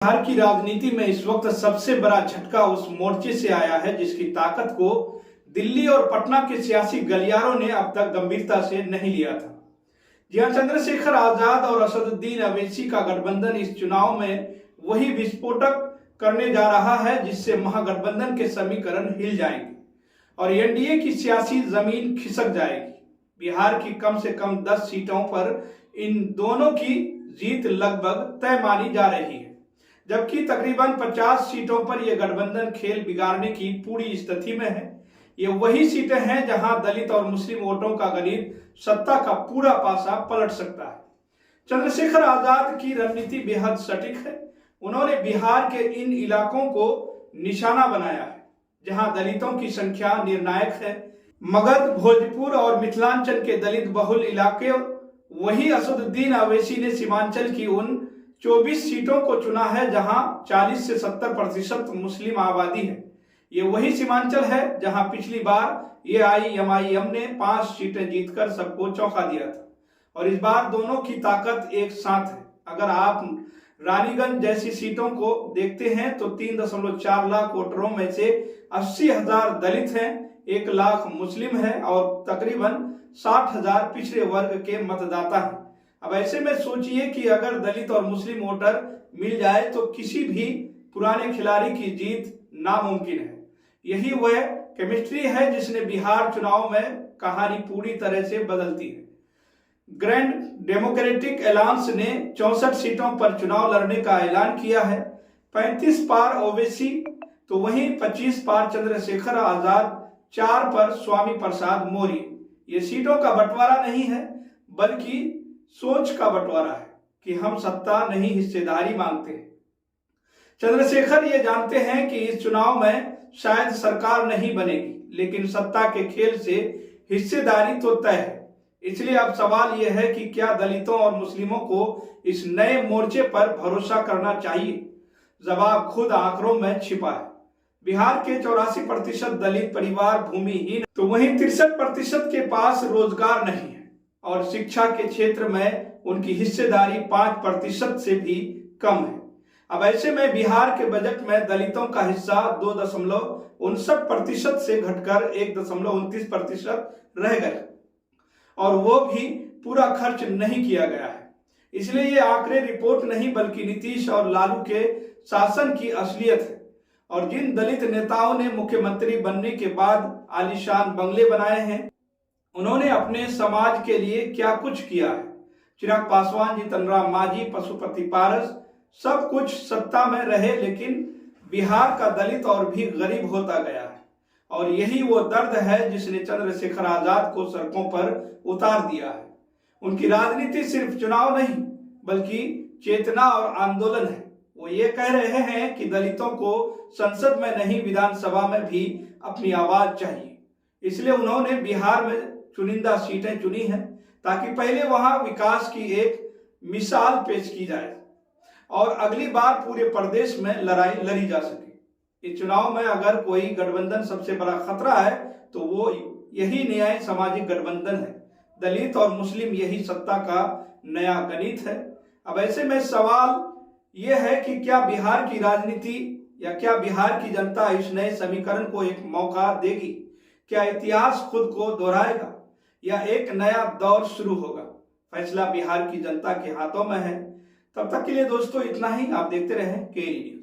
बिहार की राजनीति में इस वक्त सबसे बड़ा झटका उस मोर्चे से आया है जिसकी ताकत को दिल्ली और पटना के सियासी गलियारों ने अब तक गंभीरता से नहीं लिया था। जी हां, चंद्रशेखर आजाद और असदुद्दीन अवैसी का गठबंधन इस चुनाव में वही विस्फोटक करने जा रहा है जिससे महागठबंधन के समीकरण हिल जाएंगे और एनडीए की सियासी जमीन खिसक जाएगी। बिहार की कम से कम 10 सीटों पर इन दोनों की जीत लगभग तय मानी जा रही है, जबकि तकरीबन 50 सीटों पर यह गठबंधन खेल बिगाड़ने की पूरी स्थिति में है। ये वही सीटें हैं जहां दलित और मुस्लिम वोटों का गणित सत्ता का पूरा पासा पलट सकता है। चंद्रशेखर आजाद की रणनीति बेहद सटीक है। उन्होंने बिहार के इन इलाकों को निशाना बनाया है जहां दलितों की संख्या निर्णायक है। मगध, भोजपुर और मिथिलांचल के दलित बहुल इलाके। वही असदुद्दीन अवैसी ने सीमांचल की उन 24 सीटों को चुना है जहां 40 से 70% मुस्लिम आबादी है। ये वही सीमांचल है जहां पिछली बार एआईएमआईएम ने 5 सीटें जीतकर सबको चौंका दिया था और इस बार दोनों की ताकत एक साथ है। अगर आप रानीगंज जैसी सीटों को देखते हैं तो 3.4 लाख वोटरों में से 80,000 दलित हैं, 1 लाख मुस्लिम है और तकरीबन 60,000 पिछड़े वर्ग के मतदाता हैं। अब ऐसे में सोचिए कि अगर दलित और मुस्लिम वोटर मिल जाए तो किसी भी पुराने खिलाड़ी की जीत नामुमकिन है। यही वह केमिस्ट्री है जिसने बिहार चुनाव में कहानी पूरी तरह से बदलती है। ग्रैंड डेमोक्रेटिक अलायंस ने 64 सीटों पर चुनाव लड़ने का ऐलान किया है। 35 पार ओवैसी तो वहीं 25 पार चंद्रशेखर आजाद, 4 पर स्वामी प्रसाद मौर्य। ये सीटों का बंटवारा नहीं है बल्कि सोच का बंटवारा है कि हम सत्ता नहीं हिस्सेदारी मांगते हैं। चंद्रशेखर ये जानते हैं कि इस चुनाव में शायद सरकार नहीं बनेगी लेकिन सत्ता के खेल से हिस्सेदारी तो तय है। इसलिए अब सवाल यह है कि क्या दलितों और मुस्लिमों को इस नए मोर्चे पर भरोसा करना चाहिए। जवाब खुद आंकड़ों में छिपा है। बिहार के 84% दलित परिवार भूमिहीन तो वहीं 63% के पास रोजगार नहीं है और शिक्षा के क्षेत्र में उनकी हिस्सेदारी 5% से भी कम है। अब ऐसे में बिहार के बजट में दलितों का हिस्सा 2.59% से घटकर 1.29% रह गया और वो भी पूरा खर्च नहीं किया गया है। इसलिए ये आंकड़े रिपोर्ट नहीं बल्कि नीतीश और लालू के शासन की असलियत है। और जिन दलित नेताओं ने मुख्यमंत्री बनने के बाद आलीशान बंगले बनाए हैं, उन्होंने अपने समाज के लिए क्या कुछ किया है। चिराग पासवान, जीतनराम मांझी, पशुपति पारस सब कुछ सत्ता में रहे लेकिन बिहार का दलित और भी गरीब होता गया है और यही वो दर्द है जिसने चंद्रशेखर आजाद को सड़कों पर उतार दिया है। उनकी राजनीति सिर्फ चुनाव नहीं बल्कि चेतना और आंदोलन है। वो ये कह रहे हैं कि दलितों को संसद में नहीं विधानसभा में भी अपनी आवाज चाहिए। इसलिए उन्होंने बिहार में चुनिंदा सीटें चुनी हैं ताकि पहले वहां विकास की एक मिसाल पेश की जाए और अगली बार पूरे प्रदेश में लड़ाई लड़ी जा सके। इस चुनाव में अगर कोई गठबंधन सबसे बड़ा खतरा है तो वो यही न्याय सामाजिक गठबंधन है। दलित और मुस्लिम यही सत्ता का नया गणित है। अब ऐसे में सवाल यह है कि क्या बिहार की राजनीति या क्या बिहार की जनता इस नए समीकरण को एक मौका देगी। क्या इतिहास खुद को दोहराएगा या एक नया दौर शुरू होगा। फैसला बिहार की जनता के हाथों में है। तब तक के लिए दोस्तों इतना ही। आप देखते रहें केएलई न्यूज।